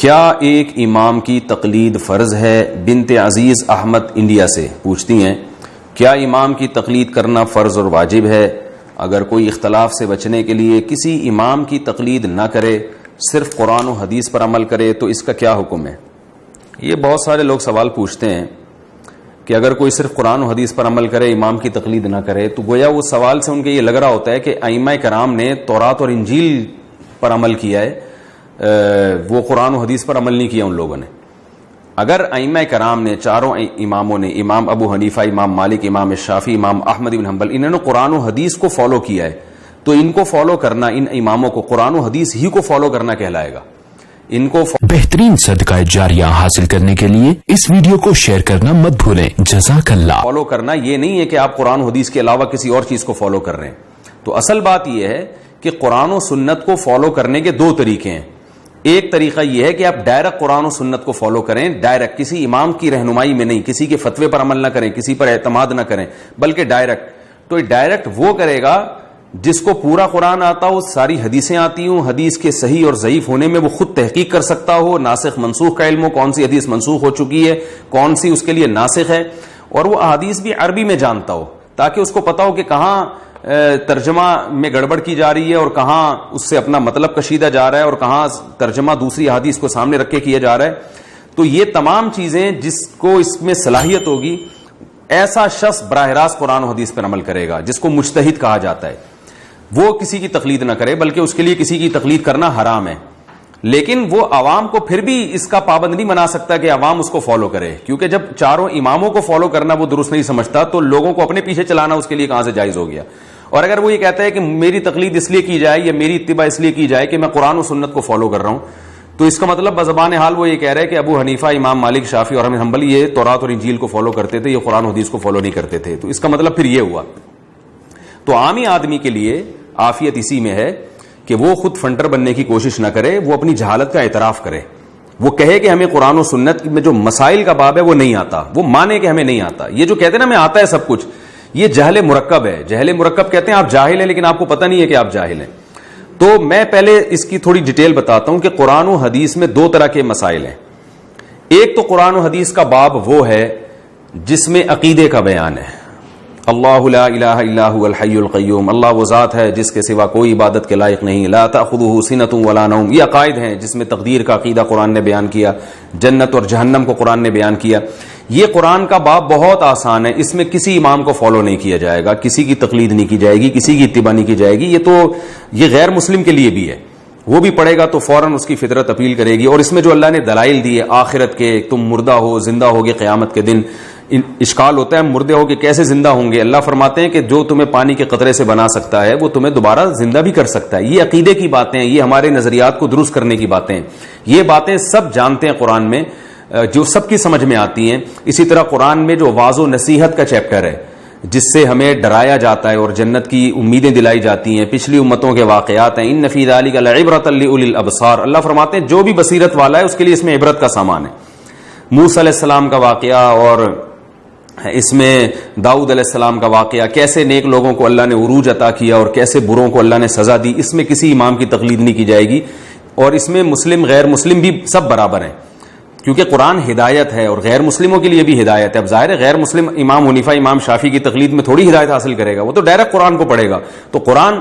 کیا ایک امام کی تقلید فرض ہے؟ بنت عزیز احمد انڈیا سے پوچھتی ہیں کیا امام کی تقلید کرنا فرض اور واجب ہے؟ اگر کوئی اختلاف سے بچنے کے لیے کسی امام کی تقلید نہ کرے، صرف قرآن و حدیث پر عمل کرے تو اس کا کیا حکم ہے؟ یہ بہت سارے لوگ سوال پوچھتے ہیں کہ اگر کوئی صرف قرآن و حدیث پر عمل کرے، امام کی تقلید نہ کرے، تو گویا وہ سوال سے ان کے یہ لگ رہا ہوتا ہے کہ ائمہ کرام نے تورات اور انجیل پر عمل کیا ہے، وہ قرآن و حدیث پر عمل نہیں کیا ان لوگوں نے۔ اگر ائمہ کرام نے، چاروں اماموں نے، امام ابو حنیفہ، امام مالک، امام شافعی، امام احمد بن حنبل، انہوں نے قرآن و حدیث کو فالو کیا ہے، تو ان کو فالو کرنا، ان اماموں کو قرآن و حدیث ہی کو فالو کرنا کہلائے گا۔ ان کو بہترین صدقہ جاریہ حاصل کرنے کے لیے اس ویڈیو کو شیئر کرنا مت بھولیں۔ جزاک اللہ۔ فالو کرنا یہ نہیں ہے کہ آپ قرآن و حدیث کے علاوہ کسی اور چیز کو فالو کر رہے ہیں۔ تو اصل بات یہ ہے کہ قرآن و سنت کو فالو کرنے کے دو طریقے ہیں۔ ایک طریقہ یہ ہے کہ آپ ڈائریکٹ قرآن و سنت کو فالو کریں، ڈائریکٹ، کسی امام کی رہنمائی میں نہیں، کسی کے فتوے پر عمل نہ کریں، کسی پر اعتماد نہ کریں، بلکہ ڈائریکٹ۔ تو ڈائریکٹ وہ کرے گا جس کو پورا قرآن آتا ہو، ساری حدیثیں آتی ہوں، حدیث کے صحیح اور ضعیف ہونے میں وہ خود تحقیق کر سکتا ہو، ناسخ منسوخ کا علم ہو، کون سی حدیث منسوخ ہو چکی ہے، کون سی اس کے لیے ناسخ ہے، اور وہ احادیث بھی عربی میں جانتا ہو تاکہ اس کو پتا ہو کہ کہاں ترجمہ میں گڑبڑ کی جا رہی ہے اور کہاں اس سے اپنا مطلب کشیدہ جا رہا ہے اور کہاں ترجمہ دوسری حدیث کو سامنے رکھ کے کیا جا رہا ہے۔ تو یہ تمام چیزیں جس کو اس میں صلاحیت ہوگی، ایسا شخص براہ راست قرآن و حدیث پر عمل کرے گا، جس کو مجتہد کہا جاتا ہے۔ وہ کسی کی تقلید نہ کرے، بلکہ اس کے لیے کسی کی تقلید کرنا حرام ہے، لیکن وہ عوام کو پھر بھی اس کا پابند نہیں بنا سکتا کہ عوام اس کو فالو کرے، کیونکہ جب چاروں اماموں کو فالو کرنا وہ درست نہیں سمجھتا تو لوگوں کو اپنے پیچھے چلانا اس کے لیے کہاں سے جائز ہو گیا۔ اور اگر وہ یہ کہتا ہے کہ میری تقلید اس لیے کی جائے یا میری اتباع اس لیے کی جائے کہ میں قرآن و سنت کو فالو کر رہا ہوں، تو اس کا مطلب بزبان حال وہ یہ کہہ رہا ہے کہ ابو حنیفہ، امام مالک، شافعی اور احمد حنبل یہ تورات اور انجیل کو فالو کرتے تھے، یہ قرآن و حدیث کو فالو نہیں کرتے تھے۔ تو اس کا مطلب پھر یہ ہوا۔ تو عامی آدمی کے لیے عافیت اسی میں ہے کہ وہ خود فنٹر بننے کی کوشش نہ کرے، وہ اپنی جہالت کا اعتراف کرے، وہ کہے کہ ہمیں قرآن و سنت میں جو مسائل کا باب ہے وہ نہیں آتا، وہ مانے کہ ہمیں نہیں آتا۔ یہ جو کہتے ہیں نا ہمیں آتا ہے سب کچھ، یہ جہل مرکب ہے۔ جہل مرکب کہتے ہیں آپ جاہل ہیں لیکن آپ کو پتہ نہیں ہے کہ آپ جاہل ہیں۔ تو میں پہلے اس کی تھوڑی ڈیٹیل بتاتا ہوں کہ قرآن و حدیث میں دو طرح کے مسائل ہیں۔ ایک تو قرآن و حدیث کا باب وہ ہے جس میں عقیدے کا بیان ہے، اللہ لا الہ الا هو الحی القیوم، اللہ وہ ذات ہے جس کے سوا کوئی عبادت کے لائق نہیں، لا تأخذہ سنۃ ولا نوم، یہ عقائد ہیں جس میں تقدیر کا عقیدہ قرآن نے بیان کیا، جنت اور جہنم کو قرآن نے بیان کیا۔ یہ قرآن کا باب بہت آسان ہے، اس میں کسی امام کو فالو نہیں کیا جائے گا، کسی کی تقلید نہیں کی جائے گی، کسی کی اتباع نہیں کی جائے گی۔ یہ غیر مسلم کے لیے بھی ہے، وہ بھی پڑھے گا تو فوراً اس کی فطرت اپیل کرے گی۔ اور اس میں جو اللہ نے دلائل دیے آخرت کے، تم مردہ ہو، زندہ ہوگے قیامت کے دن۔ اشکال ہوتا ہے مردے ہو کے کیسے زندہ ہوں گے؟ اللہ فرماتے ہیں کہ جو تمہیں پانی کے قطرے سے بنا سکتا ہے وہ تمہیں دوبارہ زندہ بھی کر سکتا ہے۔ یہ عقیدے کی باتیں ہیں، یہ ہمارے نظریات کو درست کرنے کی باتیں ہیں، یہ باتیں سب جانتے ہیں قرآن میں، جو سب کی سمجھ میں آتی ہیں۔ اسی طرح قرآن میں جو واعظ و نصیحت کا چیپٹر ہے جس سے ہمیں ڈرایا جاتا ہے اور جنت کی امیدیں دلائی جاتی ہیں، پچھلی امتوں کے واقعات ہیں، ان فی ذلک لعبرۃ لأولی الابصار، اللہ فرماتے ہیں جو بھی بصیرت والا ہے اس کے لیے اس میں عبرت کا سامان ہے۔ موسیٰ علیہ السلام کا واقعہ اور اس میں داؤد علیہ السلام کا واقعہ، کیسے نیک لوگوں کو اللہ نے عروج عطا کیا اور کیسے بروں کو اللہ نے سزا دی، اس میں کسی امام کی تقلید نہیں کی جائے گی۔ اور اس میں مسلم غیر مسلم بھی سب برابر ہیں، کیونکہ قرآن ہدایت ہے اور غیر مسلموں کے لیے بھی ہدایت ہے۔ اب ظاہر ہے غیر مسلم امام حنیفہ، امام شافعی کی تقلید میں تھوڑی ہدایت حاصل کرے گا، وہ تو ڈائریکٹ قرآن کو پڑھے گا۔ تو قرآن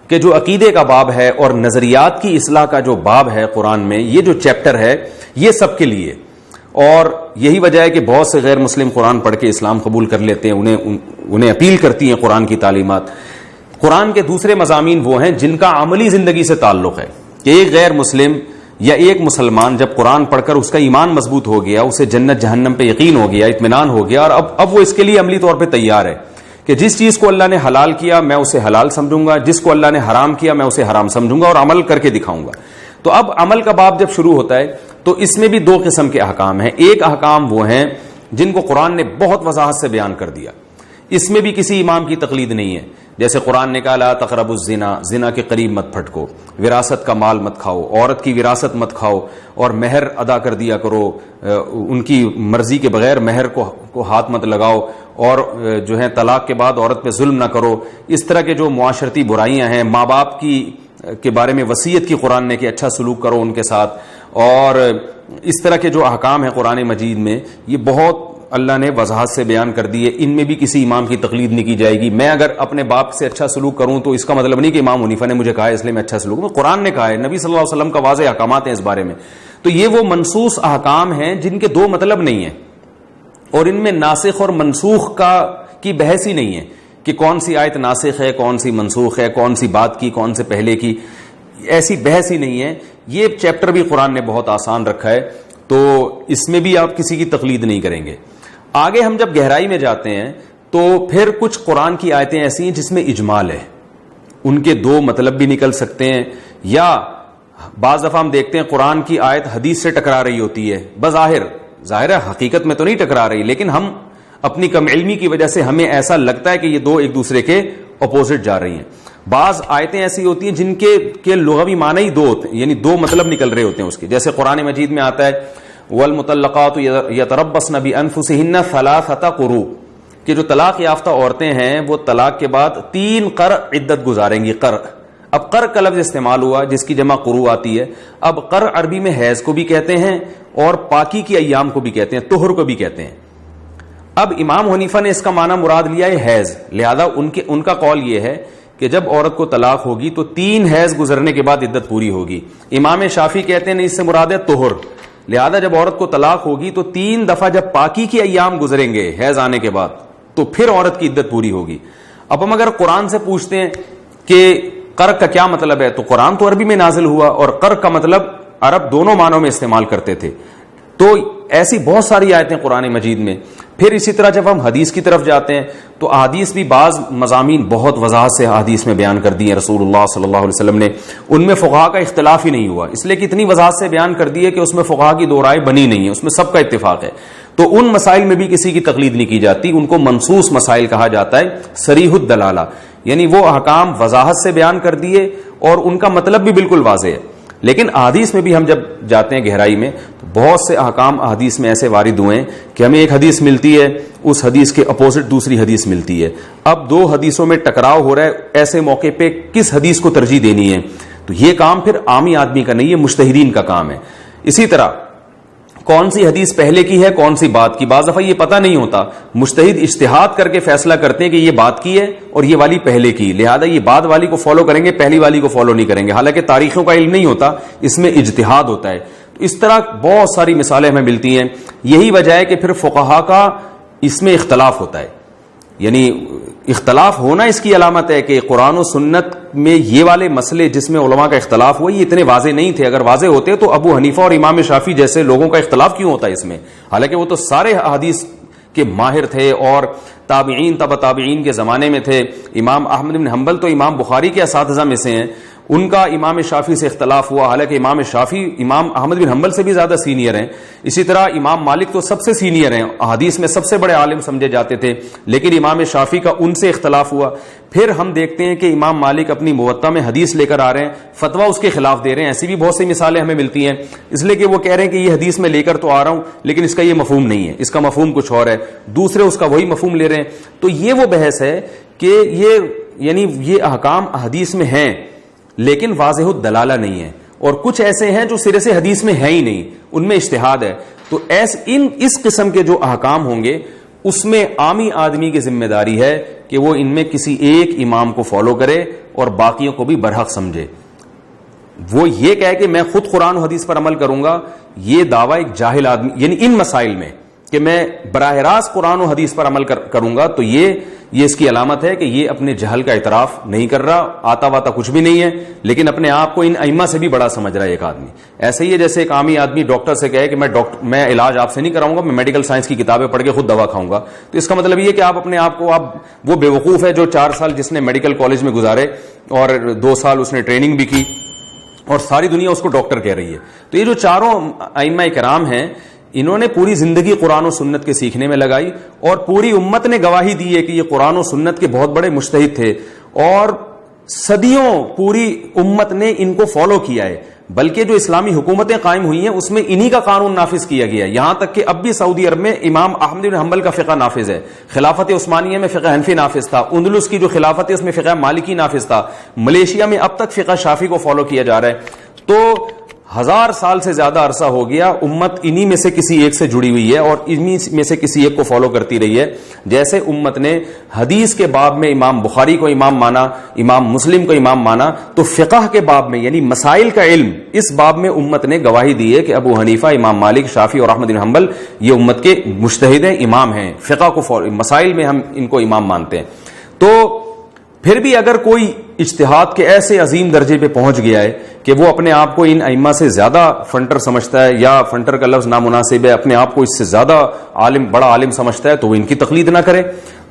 کے جو عقیدے کا باب ہے اور نظریات کی اصلاح کا جو باب ہے قرآن میں، یہ جو چیپٹر ہے یہ سب کے لیے، اور یہی وجہ ہے کہ بہت سے غیر مسلم قرآن پڑھ کے اسلام قبول کر لیتے ہیں، انہیں اپیل کرتی ہیں قرآن کی تعلیمات۔ قرآن کے دوسرے مضامین وہ ہیں جن کا عملی زندگی سے تعلق ہے، کہ ایک غیر مسلم یا ایک مسلمان جب قرآن پڑھ کر اس کا ایمان مضبوط ہو گیا، اسے جنت جہنم پہ یقین ہو گیا، اطمینان ہو گیا، اور اب وہ اس کے لیے عملی طور پہ تیار ہے کہ جس چیز کو اللہ نے حلال کیا میں اسے حلال سمجھوں گا، جس کو اللہ نے حرام کیا میں اسے حرام سمجھوں گا اور عمل کر کے دکھاؤں گا۔ تو اب عمل کا باب جب شروع ہوتا ہے تو اس میں بھی دو قسم کے احکام ہیں۔ ایک احکام وہ ہیں جن کو قرآن نے بہت وضاحت سے بیان کر دیا، اس میں بھی کسی امام کی تقلید نہیں ہے، جیسے قرآن نے کہا لا تقربوا الزنا، زنا کے قریب مت پھٹکو، وراثت کا مال مت کھاؤ، عورت کی وراثت مت کھاؤ، اور مہر ادا کر دیا کرو، ان کی مرضی کے بغیر مہر کو ہاتھ مت لگاؤ، اور جو ہے طلاق کے بعد عورت پہ ظلم نہ کرو۔ اس طرح کے جو معاشرتی برائیاں ہیں، ماں باپ کی کے بارے میں وصیت کی قرآن نے کہ اچھا سلوک کرو ان کے ساتھ، اور اس طرح کے جو احکام ہیں قرآن مجید میں یہ بہت اللہ نے وضاحت سے بیان کر دی ہے. ان میں بھی کسی امام کی تقلید نہیں کی جائے گی. میں اگر اپنے باپ سے اچھا سلوک کروں تو اس کا مطلب نہیں کہ امام حنیفہ نے مجھے کہا ہے اس لیے میں اچھا سلوک کروں. قرآن نے کہا ہے، نبی صلی اللہ علیہ وسلم کا واضح احکامات ہیں اس بارے میں. تو یہ وہ منسوخ احکام ہیں جن کے دو مطلب نہیں ہیں، اور ان میں ناسخ اور منسوخ کی بحث ہی نہیں ہے کہ کون سی آیت ناسخ ہے، کون سی منسوخ ہے، کون سی بات کی، کون سے پہلے کی، ایسی بحث ہی نہیں ہے. یہ چیپٹر بھی قرآن نے بہت آسان رکھا ہے، تو اس میں بھی آپ کسی کی تقلید نہیں کریں گے. آگے ہم جب گہرائی میں جاتے ہیں تو پھر کچھ قرآن کی آیتیں ایسی ہیں جس میں اجمال ہے، ان کے دو مطلب بھی نکل سکتے ہیں، یا بعض دفعہ ہم دیکھتے ہیں قرآن کی آیت حدیث سے ٹکرا رہی ہوتی ہے، بظاہر ظاہر ہے حقیقت میں تو نہیں ٹکرا رہی، لیکن ہم اپنی کم علمی کی وجہ سے ہمیں ایسا لگتا ہے کہ یہ دو ایک دوسرے کے اپوزٹ جا رہی ہیں. بعض آیتیں ایسی ہوتی ہیں جن کے لغوی معنی ہی دو ہوتے ہیں، یعنی دو مطلب نکل رہے ہوتے ہیں اس کے. جیسے قرآن مجید میں آتا ہے والمطلقات یتربصن بانفسهن ثلاثه قروء، کہ جو طلاق یافتہ عورتیں ہیں وہ طلاق کے بعد 3 قرء عدت گزاریں گی. قرء، اب قرء کا لفظ استعمال ہوا جس کی جمع قروء آتی ہے. اب قرء عربی میں حیض کو بھی کہتے ہیں اور پاکی کی ایام کو بھی کہتے ہیں، طہر کو بھی کہتے ہیں. اب امام حنیفہ نے اس کا معنی مراد لیا ہے حیض، لہذا ان کا قول یہ ہے کہ جب عورت کو طلاق ہوگی تو 3 حیض گزرنے کے بعد عدت پوری ہوگی. امام شافعی کہتے ہیں نہیں، اس سے مراد ہے طہر، لہذا جب عورت کو طلاق ہوگی تو 3 دفعہ جب پاکی کی ایام گزریں گے حیض آنے کے بعد تو پھر عورت کی عدت پوری ہوگی. اب ہم اگر قرآن سے پوچھتے ہیں کہ قرء کا کیا مطلب ہے، تو قرآن تو عربی میں نازل ہوا اور قرء کا مطلب عرب دونوں معنوں میں استعمال کرتے تھے. تو ایسی بہت ساری آیتیں قرآن مجید میں. پھر اسی طرح جب ہم حدیث کی طرف جاتے ہیں تو احادیث بھی بعض مضامین بہت وضاحت سے حدیث میں بیان کر دی ہیں رسول اللہ صلی اللہ علیہ وسلم نے، ان میں فقہا کا اختلاف ہی نہیں ہوا، اس لیے کہ اتنی وضاحت سے بیان کر دی ہے کہ اس میں فقہا کی دو رائے بنی نہیں ہے، اس میں سب کا اتفاق ہے. تو ان مسائل میں بھی کسی کی تقلید نہیں کی جاتی، ان کو منصوص مسائل کہا جاتا ہے، صریح الدلالہ، یعنی وہ احکام وضاحت سے بیان کر دیے اور ان کا مطلب بھی بالکل واضح ہے. لیکن احادیث میں بھی ہم جب جاتے ہیں گہرائی میں تو بہت سے احکام احادیث میں ایسے وارد ہوئے ہیں کہ ہمیں ایک حدیث ملتی ہے، اس حدیث کے اپوزٹ دوسری حدیث ملتی ہے. اب دو حدیثوں میں ٹکراؤ ہو رہا ہے، ایسے موقع پہ کس حدیث کو ترجیح دینی ہے؟ تو یہ کام پھر عامی آدمی کا نہیں ہے، مجتہدین کا کام ہے. اسی طرح کون سی حدیث پہلے کی ہے کون سی بات کی، بعض دفعہ یہ پتہ نہیں ہوتا، مجتہد اجتہاد کر کے فیصلہ کرتے ہیں کہ یہ بات کی ہے اور یہ والی پہلے کی، لہذا یہ بعد والی کو فالو کریں گے، پہلی والی کو فالو نہیں کریں گے، حالانکہ تاریخوں کا علم نہیں ہوتا، اس میں اجتہاد ہوتا ہے. تو اس طرح بہت ساری مثالیں ہمیں ملتی ہیں. یہی وجہ ہے کہ پھر فقہا کا اس میں اختلاف ہوتا ہے، یعنی اختلاف ہونا اس کی علامت ہے کہ قرآن و سنت میں یہ والے مسئلے جس میں علماء کا اختلاف ہوا یہ اتنے واضح نہیں تھے. اگر واضح ہوتے تو ابو حنیفہ اور امام شافعی جیسے لوگوں کا اختلاف کیوں ہوتا ہے اس میں، حالانکہ وہ تو سارے حدیث کے ماہر تھے اور تابعین تبع تابعین کے زمانے میں تھے. امام احمد بن حنبل تو امام بخاری کے اساتذہ میں سے ہیں، ان کا امام شافعی سے اختلاف ہوا، حالانکہ امام شافعی امام احمد بن حنبل سے بھی زیادہ سینئر ہیں. اسی طرح امام مالک تو سب سے سینئر ہیں، حدیث میں سب سے بڑے عالم سمجھے جاتے تھے، لیکن امام شافعی کا ان سے اختلاف ہوا. پھر ہم دیکھتے ہیں کہ امام مالک اپنی موطا میں حدیث لے کر آ رہے ہیں، فتویٰ اس کے خلاف دے رہے ہیں. ایسی بھی بہت سی مثالیں ہمیں ملتی ہیں، اس لیے کہ وہ کہہ رہے ہیں کہ یہ حدیث میں لے کر تو آ رہا ہوں لیکن اس کا یہ مفہوم نہیں ہے، اس کا مفہوم کچھ اور ہے، دوسرے اس کا وہی مفہوم لے رہے ہیں. تو یہ وہ بحث ہے کہ یہ احکام حدیث میں ہیں لیکن واضح الدلالہ نہیں ہے، اور کچھ ایسے ہیں جو سرے سے حدیث میں ہے ہی نہیں، ان میں اجتہاد ہے. تو اس قسم کے جو احکام ہوں گے اس میں عامی آدمی کی ذمہ داری ہے کہ وہ ان میں کسی ایک امام کو فالو کرے اور باقیوں کو بھی برحق سمجھے. وہ یہ کہے کہ میں خود قرآن و حدیث پر عمل کروں گا، یہ دعویٰ ایک جاہل آدمی، یعنی ان مسائل میں کہ میں براہ راست قرآن و حدیث پر عمل کروں گا، تو یہ اس کی علامت ہے کہ یہ اپنے جہل کا اعتراف نہیں کر رہا، آتا واتا کچھ بھی نہیں ہے، لیکن اپنے آپ کو ان ائمہ سے بھی بڑا سمجھ رہا ہے ایک آدمی. ایسے ہی ہے جیسے ایک عامی آدمی ڈاکٹر سے کہے کہ میں علاج آپ سے نہیں کراؤں گا، میں میڈیکل سائنس کی کتابیں پڑھ کے خود دوا کھاؤں گا. تو اس کا مطلب یہ کہ آپ اپنے آپ کو وہ بے وقوف ہے جو 4 سال جس نے میڈیکل کالج میں گزارے اور 2 سال اس نے ٹریننگ بھی کی اور ساری دنیا اس کو ڈاکٹر کہہ رہی ہے. تو یہ جو چاروں ائمہ کرام ہیں انہوں نے پوری زندگی قرآن و سنت کے سیکھنے میں لگائی اور پوری امت نے گواہی دی ہے کہ یہ قرآن و سنت کے بہت بڑے مجتہد تھے. اور صدیوں پوری امت نے ان کو فالو کیا ہے، بلکہ جو اسلامی حکومتیں قائم ہوئی ہیں اس میں انہی کا قانون نافذ کیا گیا ہے. یہاں تک کہ اب بھی سعودی عرب میں امام احمد بن حنبل کا فقہ نافذ ہے، خلافت عثمانیہ میں فقہ حنفی نافذ تھا، اندلس کی جو خلافت ہے اس میں فقہ مالکی نافذ تھا، ملیشیا میں اب تک فقہ شافعی کو فالو کیا جا رہا ہے. تو 1000 سال سے زیادہ عرصہ ہو گیا امت انہی میں سے کسی ایک سے جڑی ہوئی ہے اور انہی میں سے کسی ایک کو فالو کرتی رہی ہے. جیسے امت نے حدیث کے باب میں امام بخاری کو امام مانا، امام مسلم کو امام مانا، تو فقہ کے باب میں یعنی مسائل کا علم، اس باب میں امت نے گواہی دی ہے کہ ابو حنیفہ، امام مالک، شافعی اور احمد بن حنبل یہ امت کے مجتہد ہیں، امام ہیں، فقہ کو مسائل میں ہم ان کو امام مانتے ہیں. تو پھر بھی اگر کوئی اجتہاد کے ایسے عظیم درجے پہ پہنچ گیا ہے کہ وہ اپنے آپ کو ان ائمہ سے زیادہ فنٹر سمجھتا ہے، یا فنٹر کا لفظ نامناسب ہے، اپنے آپ کو اس سے زیادہ عالم، بڑا عالم سمجھتا ہے، تو وہ ان کی تقلید نہ کرے.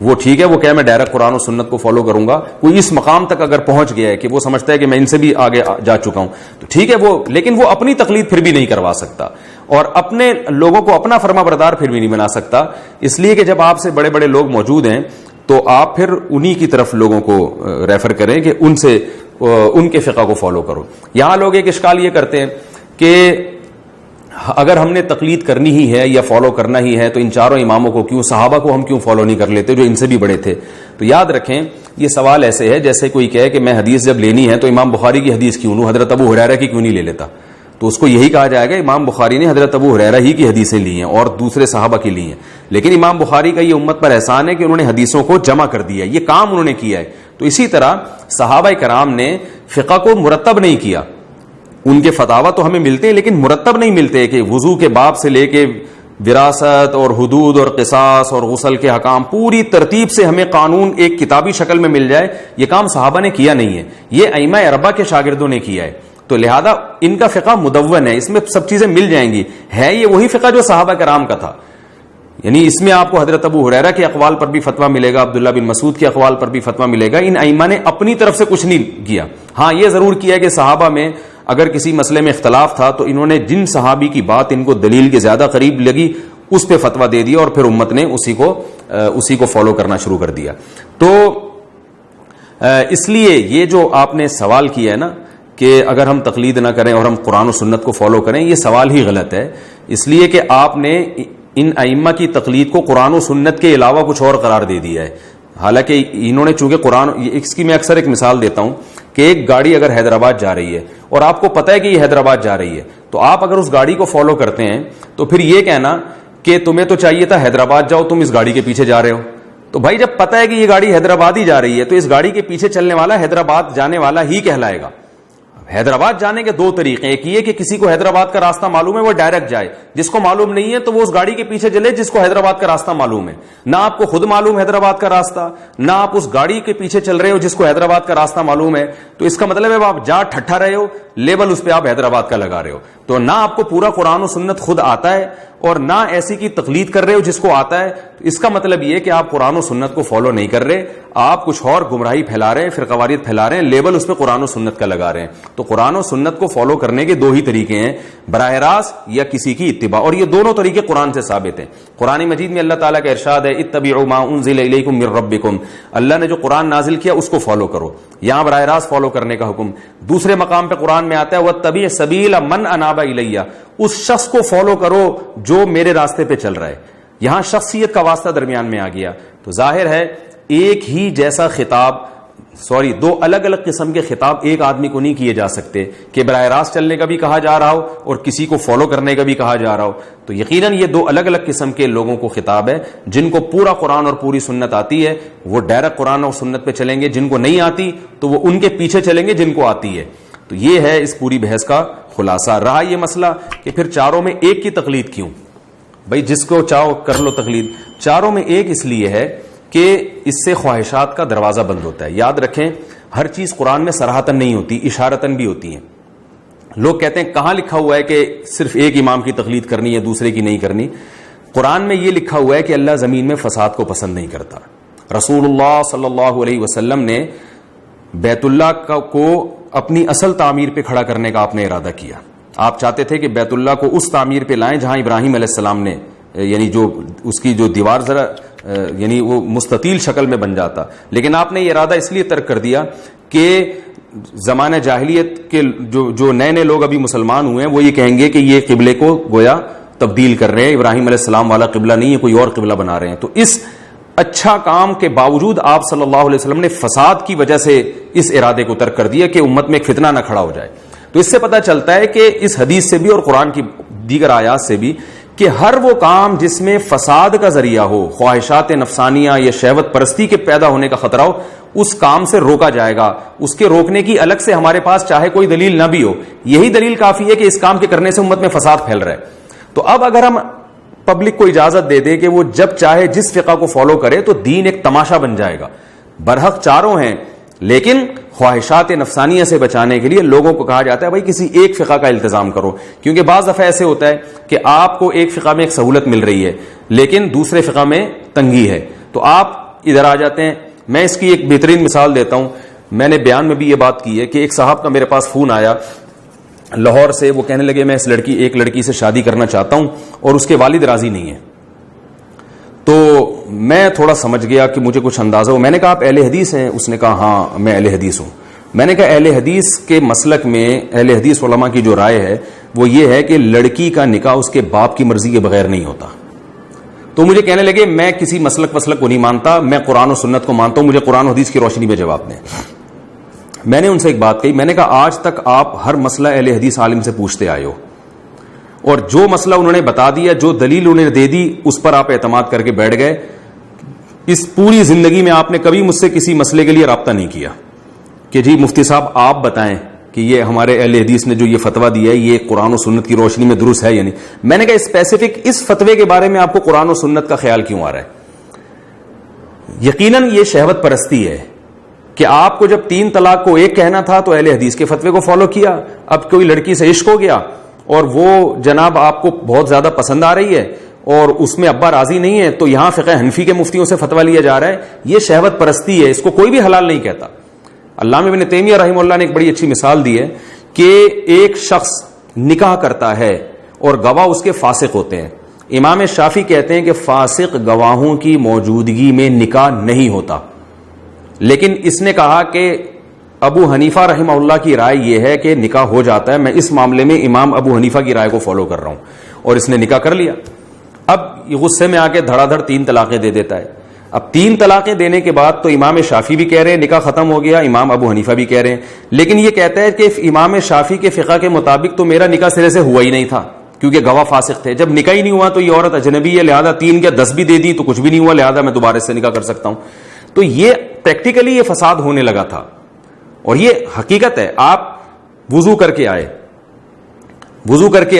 وہ ٹھیک ہے، وہ کہے میں ڈائریکٹ قرآن و سنت کو فالو کروں گا. کوئی اس مقام تک اگر پہنچ گیا ہے کہ وہ سمجھتا ہے کہ میں ان سے بھی آگے جا چکا ہوں، تو ٹھیک ہے، وہ لیکن وہ اپنی تقلید پھر بھی نہیں کروا سکتا اور اپنے لوگوں کو اپنا فرما بردار پھر بھی نہیں بنا سکتا. اس لیے کہ جب آپ سے بڑے بڑے لوگ موجود ہیں تو آپ پھر انہی کی طرف لوگوں کو ریفر کریں کہ ان سے ان کے فقہ کو فالو کرو. یہاں لوگ ایک اشکال یہ کرتے ہیں کہ اگر ہم نے تقلید کرنی ہی ہے یا فالو کرنا ہی ہے تو ان چاروں اماموں کو کیوں، صحابہ کو ہم کیوں فالو نہیں کر لیتے جو ان سے بھی بڑے تھے. تو یاد رکھیں یہ سوال ایسے ہے جیسے کوئی کہے کہ میں حدیث جب لینی ہے تو امام بخاری کی حدیث کیوں لوں، حضرت ابو ہریرہ کی کیوں نہیں لے لیتا. تو اس کو یہی کہا جائے گا امام بخاری نے حضرت ابو ہریرہ ہی کی حدیثیں لی ہیں اور دوسرے صحابہ کی لی ہیں، لیکن امام بخاری کا یہ امت پر احسان ہے کہ انہوں نے حدیثوں کو جمع کر دیا ہے، یہ کام انہوں نے کیا ہے. تو اسی طرح صحابہ کرام نے فقہ کو مرتب نہیں کیا. ان کے فتاوی تو ہمیں ملتے ہیں لیکن مرتب نہیں ملتے کہ وضو کے باب سے لے کے وراثت اور حدود اور قصاص اور غسل کے حکام پوری ترتیب سے ہمیں قانون ایک کتابی شکل میں مل جائے. یہ کام صحابہ نے کیا نہیں ہے، یہ ائمہ اربعہ کے شاگردوں نے کیا ہے. تو لہذا ان کا فقہ مدون ہے، اس میں سب چیزیں مل جائیں گی. ہے یہ وہی فقہ جو صحابہ کرام کا تھا، یعنی اس میں آپ کو حضرت ابو ہریرہ کے اقوال پر بھی فتویٰ ملے گا، عبداللہ بن مسعود کے اقوال پر بھی فتویٰ ملے گا. ان ائمہ نے اپنی طرف سے کچھ نہیں کیا. ہاں یہ ضرور کیا کہ صحابہ میں اگر کسی مسئلے میں اختلاف تھا تو انہوں نے جن صحابی کی بات ان کو دلیل کے زیادہ قریب لگی اس پہ فتویٰ دے دیا اور پھر امت نے اسی کو فالو کرنا شروع کر دیا. تو اس لیے یہ جو آپ نے سوال کیا ہے نا کہ اگر ہم تقلید نہ کریں اور ہم قرآن و سنت کو فالو کریں، یہ سوال ہی غلط ہے. اس لیے کہ آپ نے ان ائمہ کی تقلید کو قرآن و سنت کے علاوہ کچھ اور قرار دے دیا ہے. حالانکہ انہوں نے چونکہ قرآن، اس کی میں اکثر ایک مثال دیتا ہوں کہ ایک گاڑی اگر حیدرآباد جا رہی ہے اور آپ کو پتہ ہے کہ یہ حیدرآباد جا رہی ہے، تو آپ اگر اس گاڑی کو فالو کرتے ہیں تو پھر یہ کہنا کہ تمہیں تو چاہیے تھا حیدرآباد جاؤ، تم اس گاڑی کے پیچھے جا رہے ہو. تو بھائی جب پتہ ہے کہ یہ گاڑی حیدرآباد ہی جا رہی ہے تو اس گاڑی کے پیچھے چلنے والا حیدرآباد جانے والا ہی کہلائے گا. حیدرآباد جانے کے دو طریقے، ایک یہ کہ کسی کو حیدرآباد کا راستہ معلوم ہے وہ ڈائریکٹ جائے، جس کو معلوم نہیں ہے تو وہ اس گاڑی کے پیچھے چلے جس کو حیدرآباد کا راستہ معلوم ہے. نہ آپ کو خود معلوم حیدرآباد کا راستہ، نہ آپ اس گاڑی کے پیچھے چل رہے ہو جس کو حیدرآباد کا راستہ معلوم ہے، تو اس کا مطلب ہے آپ جا ٹھٹھا رہے ہو، لیبل اس پہ آپ حیدرآباد کا لگا رہے ہو. تو نہ آپ کو پورا قرآن و سنت خود آتا ہے اور نہ ایسی کی تقلید کر رہے ہو جس کو آتا ہے. اس کا مطلب یہ کہ آپ قرآن و سنت کو فالو نہیں کر رہے، آپ کچھ اور گمراہی پھیلا رہے ہیں، فرقواریت پھیلا رہے ہیں، لیبل اس پہ قرآن و سنت کا لگا رہے ہیں. تو قرآن و سنت کو فالو کرنے کے دو ہی طریقے ہیں، براہ راست یا کسی کی اتباع، اور یہ دونوں طریقے قرآن سے ثابت ہیں. قرآن مجید میں اللہ تعالیٰ کا ارشاد ہے اتبعوا ما انزل الیکم من ربکم، اللہ نے جو قرآن نازل کیا اس کو فالو کرو. یہاں براہ راست فالو کرنے کا حکم. دوسرے مقام پہ قرآن میں آتا ہے واتبع سبیل من اناب الی، اس شخص کو فالو کرو جو میرے راستے پہ چل رہا ہے. یہاں شخصیت کا واسطہ درمیان میں آ گیا. تو ظاہر ہے ایک ہی جیسا خطاب، دو الگ الگ قسم کے خطاب ایک آدمی کو نہیں کیے جا سکتے کہ براہ راست چلنے کا بھی کہا جا رہا ہو اور کسی کو فالو کرنے کا بھی کہا جا رہا ہو. تو یقیناً یہ دو الگ الگ قسم کے لوگوں کو خطاب ہے. جن کو پورا قرآن اور پوری سنت آتی ہے وہ ڈائریکٹ قرآن اور سنت پہ چلیں گے، جن کو نہیں آتی تو وہ ان کے پیچھے چلیں گے جن کو آتی ہے. تو یہ ہے اس پوری بحث کا خلاصہ. رہا یہ مسئلہ کہ پھر چاروں میں ایک کی تقلید کیوں؟ بھائی جس کو چاہو کر لو تقلید. چاروں میں ایک اس لیے ہے کہ اس سے خواہشات کا دروازہ بند ہوتا ہے. یاد رکھیں ہر چیز قرآن میں صراحتاً نہیں ہوتی، اشارتاً بھی ہوتی ہیں. لوگ کہتے ہیں کہاں لکھا ہوا ہے کہ صرف ایک امام کی تقلید کرنی ہے دوسرے کی نہیں کرنی؟ قرآن میں یہ لکھا ہوا ہے کہ اللہ زمین میں فساد کو پسند نہیں کرتا. رسول اللہ صلی اللہ علیہ وسلم نے بیت اللہ کو اپنی اصل تعمیر پہ کھڑا کرنے کا آپ نے ارادہ کیا. آپ چاہتے تھے کہ بیت اللہ کو اس تعمیر پہ لائیں جہاں ابراہیم علیہ السلام نے، یعنی جو اس کی جو دیوار ذرا یعنی وہ مستطیل شکل میں بن جاتا. لیکن آپ نے یہ ارادہ اس لیے ترک کر دیا کہ زمانہ جاہلیت کے جو نئے نئے لوگ ابھی مسلمان ہوئے ہیں وہ یہ کہیں گے کہ یہ قبلے کو گویا تبدیل کر رہے ہیں, ابراہیم علیہ السلام والا قبلہ نہیں ہے, کوئی اور قبلہ بنا رہے ہیں. تو اس اچھا کام کے باوجود آپ صلی اللہ علیہ وسلم نے فساد کی وجہ سے اس ارادے کو ترک کر دیا کہ امت میں ایک فتنہ نہ کھڑا ہو جائے. تو اس سے پتہ چلتا ہے کہ اس حدیث سے بھی اور قرآن کی دیگر آیات سے بھی کہ ہر وہ کام جس میں فساد کا ذریعہ ہو, خواہشات نفسانیہ یا شہوت پرستی کے پیدا ہونے کا خطرہ ہو, اس کام سے روکا جائے گا. اس کے روکنے کی الگ سے ہمارے پاس چاہے کوئی دلیل نہ بھی ہو, یہی دلیل کافی ہے کہ اس کام کے کرنے سے امت میں فساد پھیل رہا ہے. تو اب اگر ہم پبلک کو اجازت دے دے کہ وہ جب چاہے جس فقہ کو فالو کرے تو دین ایک تماشا بن جائے گا. برحق چاروں ہیں, لیکن خواہشات نفسانیہ سے بچانے کے لیے لوگوں کو کہا جاتا ہے بھائی کسی ایک فقہ کا التزام کرو, کیونکہ بعض دفعہ ایسے ہوتا ہے کہ آپ کو ایک فقہ میں ایک سہولت مل رہی ہے لیکن دوسرے فقہ میں تنگی ہے, تو آپ ادھر آ جاتے ہیں. میں اس کی ایک بہترین مثال دیتا ہوں. میں نے بیان میں بھی یہ بات کی ہے کہ ایک صاحب کا میرے پاس فون آیا لاہور سے. وہ کہنے لگے میں ایک لڑکی سے شادی کرنا چاہتا ہوں اور اس کے والد راضی نہیں ہیں. تو میں تھوڑا سمجھ گیا کہ مجھے کچھ اندازہ ہو. میں نے کہا آپ اہل حدیث ہیں؟ اس نے کہا ہاں میں اہل حدیث ہوں. میں نے کہا اہل حدیث کے مسلک میں اہل حدیث علماء کی جو رائے ہے وہ یہ ہے کہ لڑکی کا نکاح اس کے باپ کی مرضی کے بغیر نہیں ہوتا. تو مجھے کہنے لگے میں کسی مسلک کو نہیں مانتا, میں قرآن و سنت کو مانتا ہوں, مجھے قرآن و حدیث کی روشنی میں جواب دیں. میں نے ان سے ایک بات کہی, میں نے کہا آج تک آپ ہر مسئلہ اہل حدیث عالم سے پوچھتے آئے ہو اور جو مسئلہ انہوں نے بتا دیا, جو دلیل انہوں نے دے دی, اس پر آپ اعتماد کر کے بیٹھ گئے. اس پوری زندگی میں آپ نے کبھی مجھ سے کسی مسئلے کے لیے رابطہ نہیں کیا کہ جی مفتی صاحب آپ بتائیں کہ یہ ہمارے اہل حدیث نے جو یہ فتویٰ دیا ہے یہ قرآن و سنت کی روشنی میں درست ہے یا نہیں. میں نے کہا اسپیسیفک اس فتوے کے بارے میں آپ کو قرآن و سنت کا خیال کیوں آ رہا ہے؟ یقیناً یہ شہوت پرستی ہے کہ آپ کو جب 3 طلاق کو ایک کہنا تھا تو اہل حدیث کے فتوے کو فالو کیا. اب کوئی لڑکی سے عشق ہو گیا اور وہ جناب آپ کو بہت زیادہ پسند آ رہی ہے اور اس میں ابا راضی نہیں ہے, تو یہاں فقہ حنفی کے مفتیوں سے فتویٰ لیا جا رہا ہے. یہ شہوت پرستی ہے, اس کو کوئی بھی حلال نہیں کہتا. علامہ ابن تیمیہ رحمہ اللہ نے ایک بڑی اچھی مثال دی ہے کہ ایک شخص نکاح کرتا ہے اور گواہ اس کے فاسق ہوتے ہیں. امام شافعی کہتے ہیں کہ فاسق گواہوں کی موجودگی میں نکاح نہیں ہوتا, لیکن اس نے کہا کہ ابو حنیفہ رحمہ اللہ کی رائے یہ ہے کہ نکاح ہو جاتا ہے. میں اس معاملے میں امام ابو حنیفہ کی رائے کو فالو کر رہا ہوں, اور اس نے نکاح کر لیا. اب یہ غصے میں آ کے دھڑا دھڑ 3 طلاقیں دے دیتا ہے. اب 3 طلاقیں دینے کے بعد تو امام شافعی بھی کہہ رہے ہیں نکاح ختم ہو گیا, امام ابو حنیفہ بھی کہہ رہے ہیں, لیکن یہ کہتا ہے کہ امام شافعی کے فقہ کے مطابق تو میرا نکاح سرے سے ہوا ہی نہیں تھا کیونکہ گواہ فاسق تھے. جب نکاح ہی نہیں ہوا تو یہ عورت اجنبی ہے, لہذا 3 یا 10 بھی دے دی تو کچھ بھی نہیں ہوا, لہذا میں دوبارہ سے نکاح کر سکتا ہوں. تو یہ پریکٹیکلی یہ فساد ہونے لگا تھا اور یہ حقیقت ہے. آپ وضو کر کے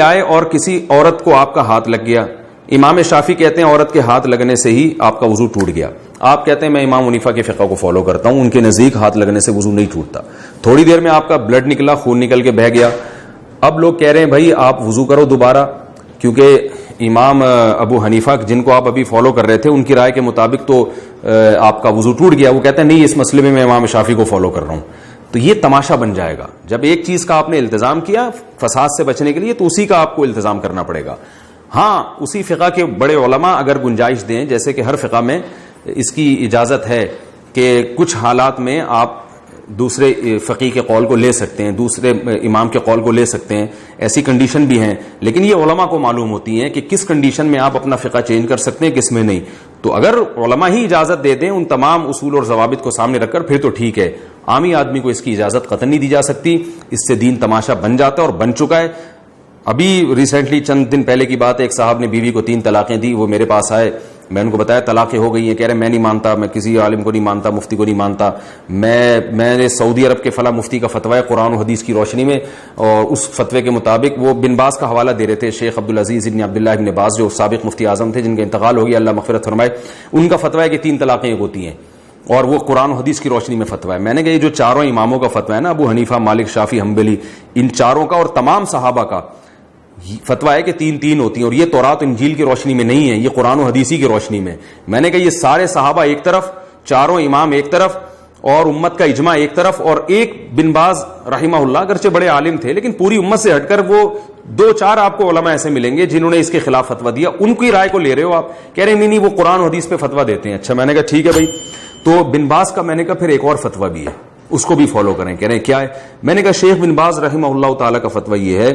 آئے اور کسی عورت کو آپ کا ہاتھ لگ گیا. امام شافعی کہتے ہیں عورت کے ہاتھ لگنے سے ہی آپ کا وضو ٹوٹ گیا. آپ کہتے ہیں میں امام حنیفہ کے فقہ کو فالو کرتا ہوں, ان کے نزدیک ہاتھ لگنے سے وضو نہیں ٹوٹتا. تھوڑی دیر میں آپ کا بلڈ نکلا, خون نکل کے بہہ گیا. اب لوگ کہہ رہے ہیں بھائی آپ وضو کرو دوبارہ, کیونکہ امام ابو حنیفہ جن کو آپ ابھی فالو کر رہے تھے ان کی رائے کے مطابق تو آپ کا وضو ٹوٹ گیا. وہ کہتے ہیں نہیں اس مسئلے میں امام شافعی کو فالو کر رہا ہوں. تو یہ تماشا بن جائے گا. جب ایک چیز کا آپ نے التزام کیا فساد سے بچنے کے لیے تو اسی کا آپ کو التزام کرنا پڑے گا. ہاں اسی فقہ کے بڑے علماء اگر گنجائش دیں, جیسے کہ ہر فقہ میں اس کی اجازت ہے کہ کچھ حالات میں آپ دوسرے فقی کے قول کو لے سکتے ہیں, دوسرے امام کے قول کو لے سکتے ہیں, ایسی کنڈیشن بھی ہیں. لیکن یہ علماء کو معلوم ہوتی ہیں کہ کس کنڈیشن میں آپ اپنا فقہ چینج کر سکتے ہیں, کس میں نہیں. تو اگر علماء ہی اجازت دے دیں ان تمام اصول اور ضوابط کو سامنے رکھ کر پھر تو ٹھیک ہے. عامی آدمی کو اس کی اجازت قطعاً نہیں دی جا سکتی. اس سے دین تماشا بن جاتا ہے اور بن چکا ہے. ابھی ریسنٹلی چند دن پہلے کی بات ہے, ایک صاحب نے بیوی کو 3 طلاقیں دی. وہ میرے پاس آئے, میں ان کو بتایا طلاقیں ہو گئی ہیں. کہہ رہے میں نہیں مانتا, میں کسی عالم کو نہیں مانتا, مفتی کو نہیں مانتا, میں نے سعودی عرب کے فلاں مفتی کا فتویٰ ہے قرآن و حدیث کی روشنی میں, اور اس فتوے کے مطابق وہ بن باز کا حوالہ دے رہے تھے. شیخ عبدالعزیز ابن عبداللہ ابن باز جو سابق مفتی اعظم تھے جن کا انتقال ہو گیا, اللہ مغفرت فرمائے, ان کا فتویٰ ہے کہ 3 طلاقیں ہوتی ہیں اور وہ قرآن و حدیث کی روشنی میں فتویٰ ہے. میں نے کہا یہ جو چاروں اماموں کا فتویٰ ہے نا, ابو حنیفہ, مالک, شافعی, حنبلی, ان چاروں کا اور تمام صحابہ کا فتویٰ ہے کہ 3 ہوتی ہیں, اور یہ تورات و انجیل کی روشنی میں نہیں ہے, یہ قرآن و حدیثی کی روشنی میں. میں نے کہا یہ سارے صحابہ ایک طرف, چاروں امام ایک طرف, اور امت کا اجماع ایک طرف, اور ایک بن باز رحمہ اللہ اگرچہ بڑے عالم تھے لیکن پوری امت سے ہٹ کر وہ 2-4 آپ کو علماء ایسے ملیں گے جنہوں نے اس کے خلاف فتویٰ دیا, ان کی رائے کو لے رہے ہو آپ, کہہ رہے ہیں نہیں وہ قرآن و حدیث پہ فتویٰ دیتے ہیں. اچھا, میں نے کہا ٹھیک ہے بھائی, تو بن باز کا میں نے کہا پھر ایک اور فتویٰ بھی ہے, اس کو بھی فالو کریں. کہہ رہے ہیں کیا ہے؟ میں نے کہا شیخ بن باز رحمہ اللہ تعالی کا فتویٰ یہ ہے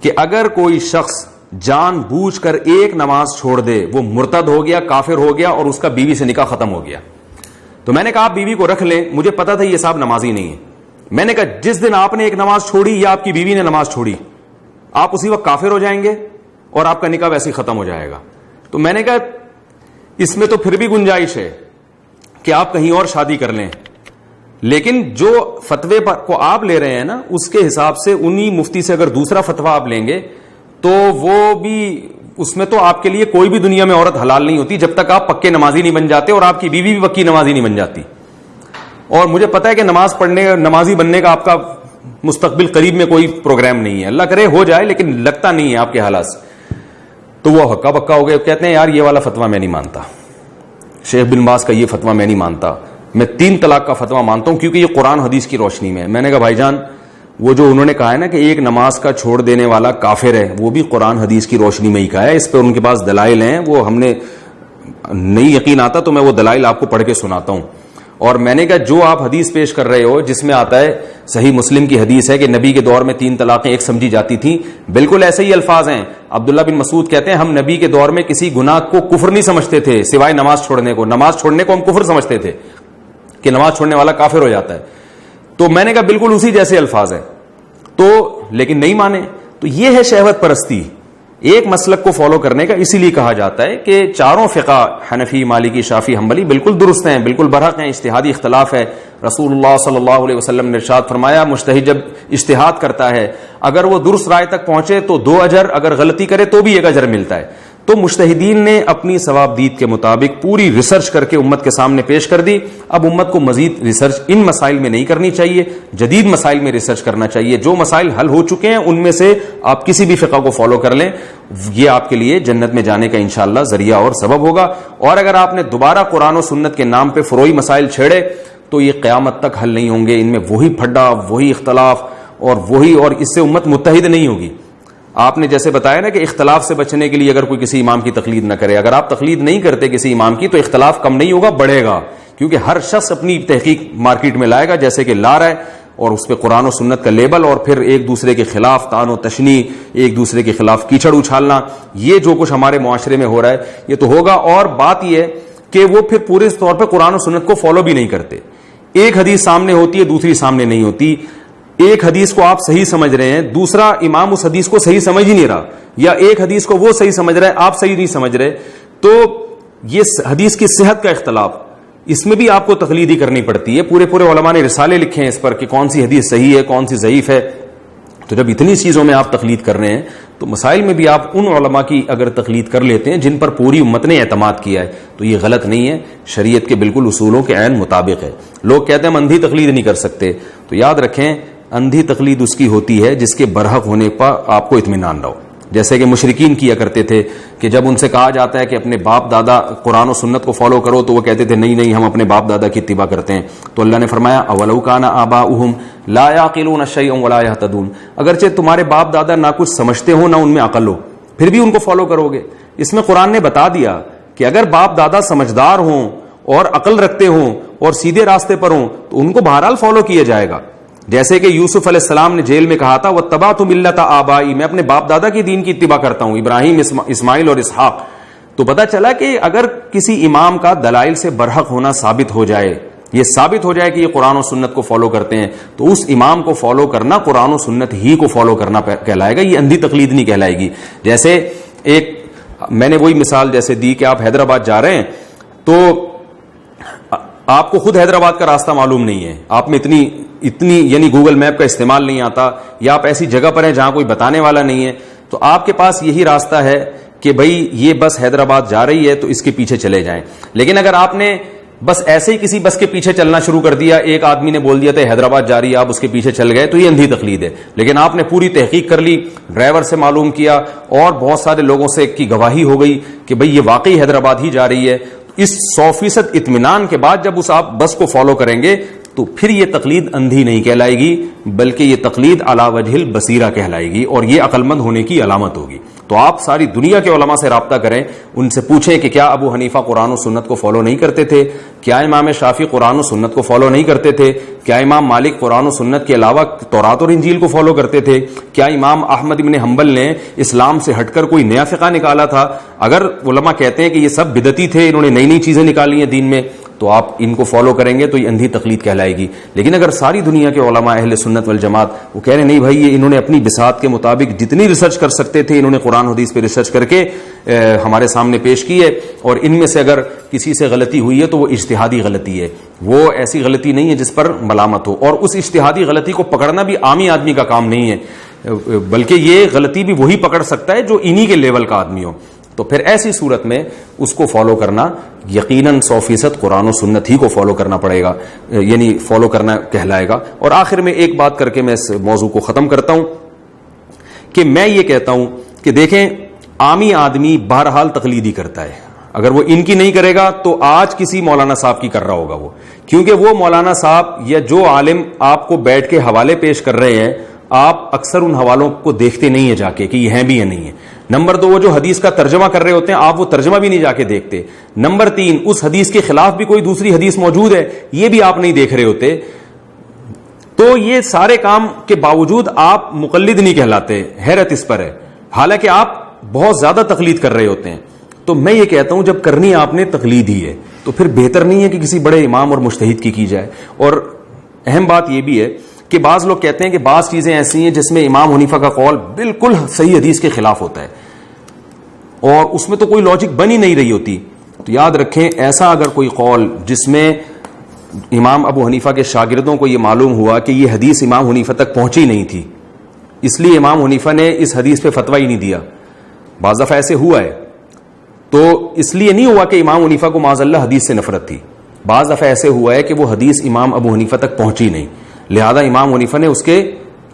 کہ اگر کوئی شخص جان بوجھ کر ایک نماز چھوڑ دے وہ مرتد ہو گیا, کافر ہو گیا, اور اس کا بیوی سے نکاح ختم ہو گیا. تو میں نے کہا آپ بیوی کو رکھ لیں, مجھے پتا تھا یہ صاحب نمازی نہیں ہے. میں نے کہا جس دن آپ نے ایک نماز چھوڑی یا آپ کی بیوی نے نماز چھوڑی, آپ اسی وقت کافر ہو جائیں گے اور آپ کا نکاح ویسے ہی ختم ہو جائے گا. تو میں نے کہا اس میں تو پھر بھی گنجائش ہے کہ آپ کہیں اور شادی کر لیں, لیکن جو فتوے کو آپ لے رہے ہیں نا اس کے حساب سے انہی مفتی سے اگر دوسرا فتویٰ آپ لیں گے تو وہ بھی, اس میں تو آپ کے لیے کوئی بھی دنیا میں عورت حلال نہیں ہوتی جب تک آپ پکے نمازی نہیں بن جاتے, اور آپ کی بیوی بھی پکی نمازی نہیں بن جاتی. اور مجھے پتا ہے کہ نماز پڑھنے, نمازی بننے کا آپ کا مستقبل قریب میں کوئی پروگرام نہیں ہے, اللہ کرے ہو جائے, لیکن لگتا نہیں ہے آپ کے حالات سے. تو وہ ہکا بکا ہو گئے, کہتے ہیں یار یہ والا فتویٰ میں نہیں مانتا, شیخ بن باز کا یہ فتویٰ میں نہیں مانتا, میں 3 طلاق کا فتویٰ مانتا ہوں کیونکہ یہ قرآن حدیث کی روشنی میں ہے. میں نے کہا بھائی جان وہ جو انہوں نے کہا ہے نا کہ ایک نماز کا چھوڑ دینے والا کافر ہے, وہ بھی قرآن حدیث کی روشنی میں ہی کہا ہے, اس پہ ان کے پاس دلائل ہیں, وہ ہم نے نہیں یقین آتا تو میں وہ دلائل آپ کو پڑھ کے سناتا ہوں. اور میں نے کہا جو آپ حدیث پیش کر رہے ہو جس میں آتا ہے, صحیح مسلم کی حدیث ہے کہ نبی کے دور میں 3 طلاقیں ایک سمجھی جاتی تھیں, بالکل ایسے ہی الفاظ ہیں. عبداللہ بن مسعود کہتے ہیں ہم نبی کے دور میں کسی گناہ کو کفر نہیں سمجھتے تھے سوائے نماز چھوڑنے کو, نماز چھوڑنے کو ہم کفر سمجھتے تھے کہ نماز چھوڑنے والا کافر ہو جاتا ہے. تو میں نے کہا بالکل اسی جیسے الفاظ ہیں, تو لیکن نہیں مانے. تو یہ ہے شہوت پرستی, ایک مسلک کو فالو کرنے کا. اسی لیے کہا جاتا ہے کہ چاروں فقہ حنفی, مالکی, شافعی, حنبلی بالکل درست ہیں, بالکل برحق ہیں, اجتہادی اختلاف ہے. رسول اللہ صلی اللہ علیہ وسلم نے ارشاد فرمایا مجتہد جب اجتہاد کرتا ہے اگر وہ درست رائے تک پہنچے تو 2 اجر, اگر غلطی کرے تو بھی 1 اجر ملتا ہے. تو مجتہدین نے اپنی ثواب دید کے مطابق پوری ریسرچ کر کے امت کے سامنے پیش کر دی. اب امت کو مزید ریسرچ ان مسائل میں نہیں کرنی چاہیے, جدید مسائل میں ریسرچ کرنا چاہیے. جو مسائل حل ہو چکے ہیں ان میں سے آپ کسی بھی فقہ کو فالو کر لیں, یہ آپ کے لیے جنت میں جانے کا انشاءاللہ ذریعہ اور سبب ہوگا. اور اگر آپ نے دوبارہ قرآن و سنت کے نام پہ فروعی مسائل چھیڑے تو یہ قیامت تک حل نہیں ہوں گے. ان میں وہی پھڈا, وہی اختلاف اور اس سے امت متحد نہیں ہوگی. آپ نے جیسے بتایا نا کہ اختلاف سے بچنے کے لیے اگر کوئی کسی امام کی تقلید نہ کرے, اگر آپ تقلید نہیں کرتے کسی امام کی تو اختلاف کم نہیں ہوگا, بڑھے گا, کیونکہ ہر شخص اپنی تحقیق مارکیٹ میں لائے گا جیسے کہ لا رہا ہے, اور اس پہ قرآن و سنت کا لیبل, اور پھر ایک دوسرے کے خلاف طعن و تشنیع, ایک دوسرے کے خلاف کیچڑ اچھالنا, یہ جو کچھ ہمارے معاشرے میں ہو رہا ہے یہ تو ہوگا. اور بات یہ ہے کہ وہ پھر پورے طور پہ قرآن و سنت کو فالو بھی نہیں کرتے. ایک حدیث سامنے ہوتی ہے, دوسری سامنے نہیں ہوتی. ایک حدیث کو آپ صحیح سمجھ رہے ہیں, دوسرا امام اس حدیث کو صحیح سمجھ ہی نہیں رہا, یا ایک حدیث کو وہ صحیح سمجھ رہے ہیں, آپ صحیح نہیں سمجھ رہے. تو یہ حدیث کی صحت کا اختلاف, اس میں بھی آپ کو تقلید ہی کرنی پڑتی ہے. پورے علماء نے رسالے لکھے ہیں اس پر کہ کون سی حدیث صحیح ہے, کون سی ضعیف ہے. تو جب اتنی چیزوں میں آپ تقلید کر رہے ہیں تو مسائل میں بھی آپ ان علماء کی اگر تقلید کر لیتے ہیں جن پر پوری امت نے اعتماد کیا ہے تو یہ غلط نہیں ہے, شریعت کے بالکل اصولوں کے عین مطابق ہے. لوگ کہتے ہیں ہم اندھی تقلید نہیں کر سکتے, تو یاد رکھیں اندھی تقلید اس کی ہوتی ہے جس کے برحق ہونے پر آپ کو اطمینان نہ ہو. جیسے کہ مشرکین کیا کرتے تھے کہ جب ان سے کہا جاتا ہے کہ اپنے باپ دادا قرآن و سنت کو فالو کرو تو وہ کہتے تھے نہیں ہم اپنے باپ دادا کی اتباع کرتے ہیں. تو اللہ نے فرمایا اولو کان آباؤہم لا یعقلون شیئا ولا یہتدون, اگرچہ تمہارے باپ دادا نہ کچھ سمجھتے ہوں نہ ان میں عقل ہو پھر بھی ان کو فالو کرو گے. اس میں قرآن نے بتا دیا کہ اگر باپ دادا سمجھدار ہوں اور عقل رکھتے ہوں اور سیدھے راستے پر ہوں تو ان کو بہرحال فالو کیا جائے گا. جیسے کہ یوسف علیہ السلام نے جیل میں کہا تھا واتبعت ملت آبائی, میں اپنے باپ دادا کی دین کی اتباع کرتا ہوں, ابراہیم, اسماعیل اور اسحاق. تو پتہ چلا کہ اگر کسی امام کا دلائل سے برحق ہونا ثابت ہو جائے, یہ ثابت ہو جائے کہ یہ قرآن و سنت کو فالو کرتے ہیں, تو اس امام کو فالو کرنا قرآن و سنت ہی کو فالو کرنا کہلائے گا, یہ اندھی تقلید نہیں کہلائے گی. جیسے ایک میں نے وہی مثال جیسے دی کہ آپ حیدرآباد جا رہے ہیں تو آپ کو خود حیدرآباد کا راستہ معلوم نہیں ہے, آپ میں اتنی یعنی گوگل میپ کا استعمال نہیں آتا, یا آپ ایسی جگہ پر ہیں جہاں کوئی بتانے والا نہیں ہے, تو آپ کے پاس یہی راستہ ہے کہ بھئی یہ بس حیدرآباد جا رہی ہے تو اس کے پیچھے چلے جائیں. لیکن اگر آپ نے بس ایسے ہی کسی بس کے پیچھے چلنا شروع کر دیا, ایک آدمی نے بول دیا تھا حیدرآباد جا رہی ہے, آپ اس کے پیچھے چل گئے, تو یہ اندھی تقلید ہے. لیکن آپ نے پوری تحقیق کر لی, ڈرائیور سے معلوم کیا اور بہت سارے لوگوں سے کی گواہی ہو گئی کہ بھئی یہ واقعی حیدرآباد ہی جا رہی ہے. اس 100% اطمینان کے بعد جب اس آپ بس کو فالو کریں گے تو پھر یہ تقلید اندھی نہیں کہلائے گی بلکہ یہ تقلید علی وجہ البصیرہ کہلائے گی اور یہ عقل مند ہونے کی علامت ہوگی. تو آپ ساری دنیا کے علماء سے رابطہ کریں, ان سے پوچھیں کہ کیا ابو حنیفہ قرآن و سنت کو فالو نہیں کرتے تھے, کیا امام شافعی قرآن و سنت کو فالو نہیں کرتے تھے, کیا امام مالک قرآن و سنت کے علاوہ تورات اور انجیل کو فالو کرتے تھے, کیا امام احمد بن حنبل نے اسلام سے ہٹ کر کوئی نیا فقہ نکالا تھا. اگر علماء کہتے ہیں کہ یہ سب بدعتی تھے, انہوں نے نئی نئی چیزیں نکالی ہیں دین میں, تو آپ ان کو فالو کریں گے تو یہ اندھی تقلید کہلائے گی. لیکن اگر ساری دنیا کے علماء اہل سنت والجماعت وہ کہہ رہے نہیں بھائی یہ انہوں نے اپنی بساط کے مطابق جتنی ریسرچ کر سکتے تھے انہوں نے قرآن حدیث پہ ریسرچ کر کے ہمارے سامنے پیش کی ہے, اور ان میں سے اگر کسی سے غلطی ہوئی ہے تو وہ اجتہادی غلطی ہے, وہ ایسی غلطی نہیں ہے جس پر ملامت ہو, اور اس اجتہادی غلطی کو پکڑنا بھی عامی آدمی کا کام نہیں ہے, بلکہ یہ غلطی بھی وہی پکڑ سکتا ہے جو انہی کے لیول کا آدمی ہو. تو پھر ایسی صورت میں اس کو فالو کرنا یقیناً 100% قرآن و سنت ہی کو فالو کرنا پڑے گا, یعنی فالو کرنا کہلائے گا. اور آخر میں ایک بات کر کے میں اس موضوع کو ختم کرتا ہوں کہ میں یہ کہتا ہوں کہ دیکھیں عامی آدمی بہرحال تقلیدی کرتا ہے, اگر وہ ان کی نہیں کرے گا تو آج کسی مولانا صاحب کی کر رہا ہوگا وہ, کیونکہ وہ مولانا صاحب یا جو عالم آپ کو بیٹھ کے حوالے پیش کر رہے ہیں آپ اکثر ان حوالوں کو دیکھتے نہیں ہیں جا کے کہ یہ ہیں بھی یا نہیں ہے. نمبر 2 وہ جو حدیث کا ترجمہ کر رہے ہوتے ہیں آپ وہ ترجمہ بھی نہیں جا کے دیکھتے. نمبر 3 اس حدیث کے خلاف بھی کوئی دوسری حدیث موجود ہے یہ بھی آپ نہیں دیکھ رہے ہوتے. تو یہ سارے کام کے باوجود آپ مقلد نہیں کہلاتے, حیرت اس پر ہے, حالانکہ آپ بہت زیادہ تقلید کر رہے ہوتے ہیں. تو میں یہ کہتا ہوں جب کرنی آپ نے تقلید ہی ہے تو پھر بہتر نہیں ہے کہ کسی بڑے امام اور مجتہد کی جائے. اور اہم بات یہ بھی ہے کہ بعض لوگ کہتے ہیں کہ بعض چیزیں ایسی ہیں جس میں امام حنیفہ کا قول بالکل صحیح حدیث کے خلاف ہوتا ہے اور اس میں تو کوئی لاجک بن ہی نہیں رہی ہوتی. تو یاد رکھیں ایسا اگر کوئی قول جس میں امام ابو حنیفہ کے شاگردوں کو یہ معلوم ہوا کہ یہ حدیث امام حنیفہ تک پہنچی نہیں تھی, اس لیے امام حنیفہ نے اس حدیث پہ فتویٰ ہی نہیں دیا, بعض دفعہ ایسے ہوا ہے, تو اس لیے نہیں ہوا کہ امام حنیفہ کو معاذ اللہ حدیث سے نفرت تھی, بعض دفعہ ایسے ہوا ہے کہ وہ حدیث امام ابو حنیفہ تک پہنچی نہیں, لہذا امام حنیفہ نے اس کے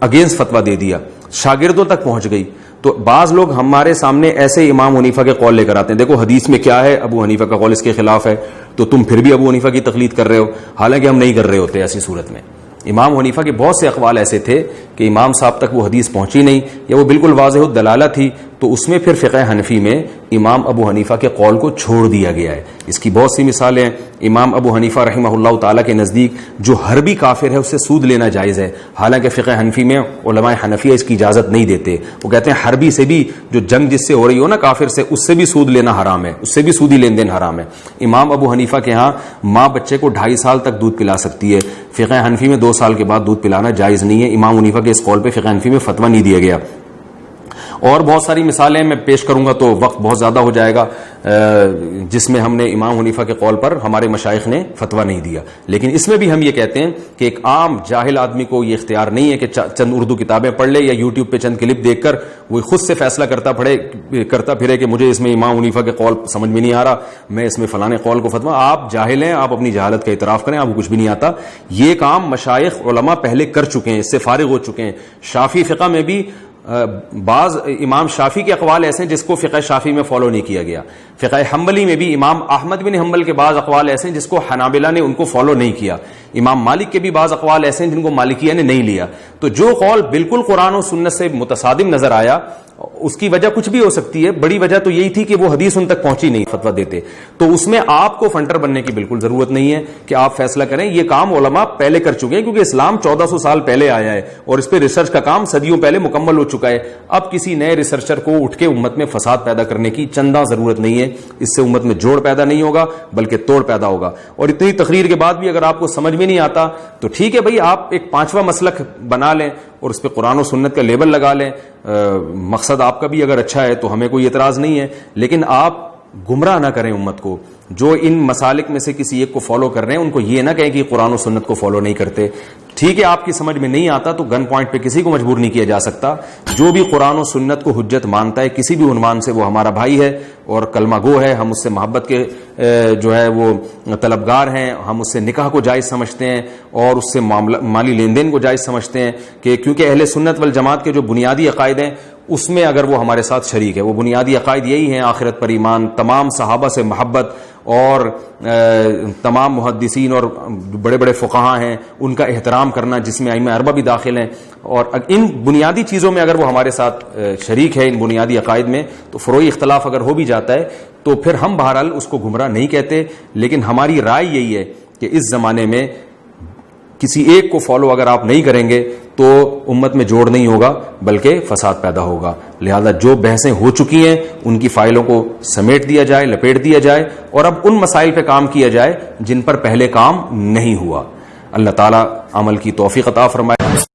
اگینسٹ فتویٰ دے دیا, شاگردوں تک پہنچ گئی. تو بعض لوگ ہمارے سامنے ایسے امام حنیفہ کے قول لے کر آتے ہیں, دیکھو حدیث میں کیا ہے, ابو حنیفہ کا قول اس کے خلاف ہے, تو تم پھر بھی ابو حنیفہ کی تقلید کر رہے ہو, حالانکہ ہم نہیں کر رہے ہوتے. ایسی صورت میں امام حنیفہ کے بہت سے اقوال ایسے تھے کہ امام صاحب تک وہ حدیث پہنچی نہیں یا وہ بالکل واضح الدلالہ تھی, تو اس میں پھر فقہ حنفی میں امام ابو حنیفہ کے قول کو چھوڑ دیا گیا ہے. اس کی بہت سی مثالیں ہیں. امام ابو حنیفہ رحمہ اللہ تعالیٰ کے نزدیک جو حربی کافر ہے اس سے سود لینا جائز ہے, حالانکہ فقہ حنفی میں علماء حنفیہ اس کی اجازت نہیں دیتے. وہ کہتے ہیں حربی سے بھی, جو جنگ جس سے ہو رہی ہو نا کافر سے, اس سے بھی سود لینا حرام ہے, اس سے بھی سودی لین دین حرام ہے. امام ابو حنیفہ کے ہاں ماں بچے کو 2.5 سال تک دودھ پلا سکتی ہے, فقہ حنفی میں 2 سال کے بعد دودھ پلانا جائز نہیں ہے. امام حنیفہ کے اس قول پہ فقہ حنفی میں فتویٰ نہیں دیا گیا. اور بہت ساری مثالیں میں پیش کروں گا تو وقت بہت زیادہ ہو جائے گا, جس میں ہم نے امام حنیفہ کے قول پر ہمارے مشائخ نے فتویٰ نہیں دیا. لیکن اس میں بھی ہم یہ کہتے ہیں کہ ایک عام جاہل آدمی کو یہ اختیار نہیں ہے کہ چند اردو کتابیں پڑھ لے یا یوٹیوب پہ چند کلپ دیکھ کر وہ خود سے فیصلہ کرتا پھرے کہ مجھے اس میں امام حنیفہ کے قول سمجھ میں نہیں آ رہا, میں اس میں فلانے قول کو فتویٰ. آپ جاہل ہیں, آپ اپنی جہالت کا اعتراف کریں, آپ کو کچھ بھی نہیں آتا. یہ کام مشائخ علماء پہلے کر چکے ہیں, اس سے فارغ ہو چکے ہیں. شافعی فقہ میں بھی بعض امام شافعی کے اقوال ایسے ہیں جس کو فقہ شافعی میں فالو نہیں کیا گیا. فقہ حنبلی میں بھی امام احمد بن حنبل کے بعض اقوال ایسے ہیں جس کو حنابلہ نے ان کو فالو نہیں کیا. امام مالک کے بھی بعض اقوال ایسے ہیں جن کو مالکیہ نے نہیں لیا. تو جو قول بالکل قرآن و سنت سے متصادم نظر آیا اس کی وجہ کچھ بھی ہو سکتی ہے, بڑی وجہ تو یہی تھی کہ وہ حدیث ان تک پہنچی نہیں, فتویٰ دیتے. تو اس میں آپ کو فنٹر بننے کی بالکل ضرورت نہیں ہے کہ آپ فیصلہ کریں. یہ کام علماء پہلے کر چکے ہیں, کیونکہ اسلام 1400 سال پہلے آیا ہے اور اس پہ ریسرچ کا کام صدیوں پہلے مکمل ہو چکا ہے. اب کسی نئے ریسرچر کو اٹھ کے امت میں فساد پیدا کرنے کی چندہ ضرورت نہیں ہے. اس سے امت میں جوڑ پیدا نہیں ہوگا بلکہ توڑ پیدا ہوگا. اور اتنی تقریر کے بعد بھی اگر آپ کو سمجھ میں نہیں آتا تو ٹھیک ہے بھائی, آپ ایک 5واں مسلک بنا لیں اور اس پہ قرآن و سنت کا لیبل لگا لیں. مقصد آپ کا بھی اگر اچھا ہے تو ہمیں کوئی اعتراض نہیں ہے, لیکن آپ گمراہ نہ کریں امت کو. جو ان مسالک میں سے کسی ایک کو فالو کر رہے ہیں ان کو یہ نہ کہیں کہ قرآن و سنت کو فالو نہیں کرتے. ٹھیک ہے آپ کی سمجھ میں نہیں آتا تو گن پوائنٹ پہ کسی کو مجبور نہیں کیا جا سکتا. جو بھی قرآن و سنت کو حجت مانتا ہے کسی بھی عنوان سے وہ ہمارا بھائی ہے اور کلمہ گو ہے. ہم اس سے محبت کے جو ہے وہ طلبگار ہیں, ہم اس سے نکاح کو جائز سمجھتے ہیں اور اس سے مالی لین دین کو جائز سمجھتے ہیں, کہ کیونکہ اہل سنت والجماعت کے جو بنیادی عقائد ہیں اس میں اگر وہ ہمارے ساتھ شریک ہے. وہ بنیادی عقائد یہی ہیں: آخرت پر ایمان، تمام صحابہ سے محبت، اور تمام محدثین اور بڑے بڑے فقہا ہیں ان کا احترام کرنا، جس میں ائمہ اربعہ بھی داخل ہیں. اور ان بنیادی چیزوں میں اگر وہ ہمارے ساتھ شریک ہے، ان بنیادی عقائد میں، تو فروعی اختلاف اگر ہو بھی جاتا ہے تو پھر ہم بہرحال اس کو گمراہ نہیں کہتے. لیکن ہماری رائے یہی ہے کہ اس زمانے میں کسی ایک کو فالو اگر آپ نہیں کریں گے تو امت میں جوڑ نہیں ہوگا بلکہ فساد پیدا ہوگا. لہذا جو بحثیں ہو چکی ہیں ان کی فائلوں کو سمیٹ دیا جائے، لپیٹ دیا جائے، اور اب ان مسائل پہ کام کیا جائے جن پر پہلے کام نہیں ہوا. اللہ تعالیٰ عمل کی توفیق عطا فرمائے.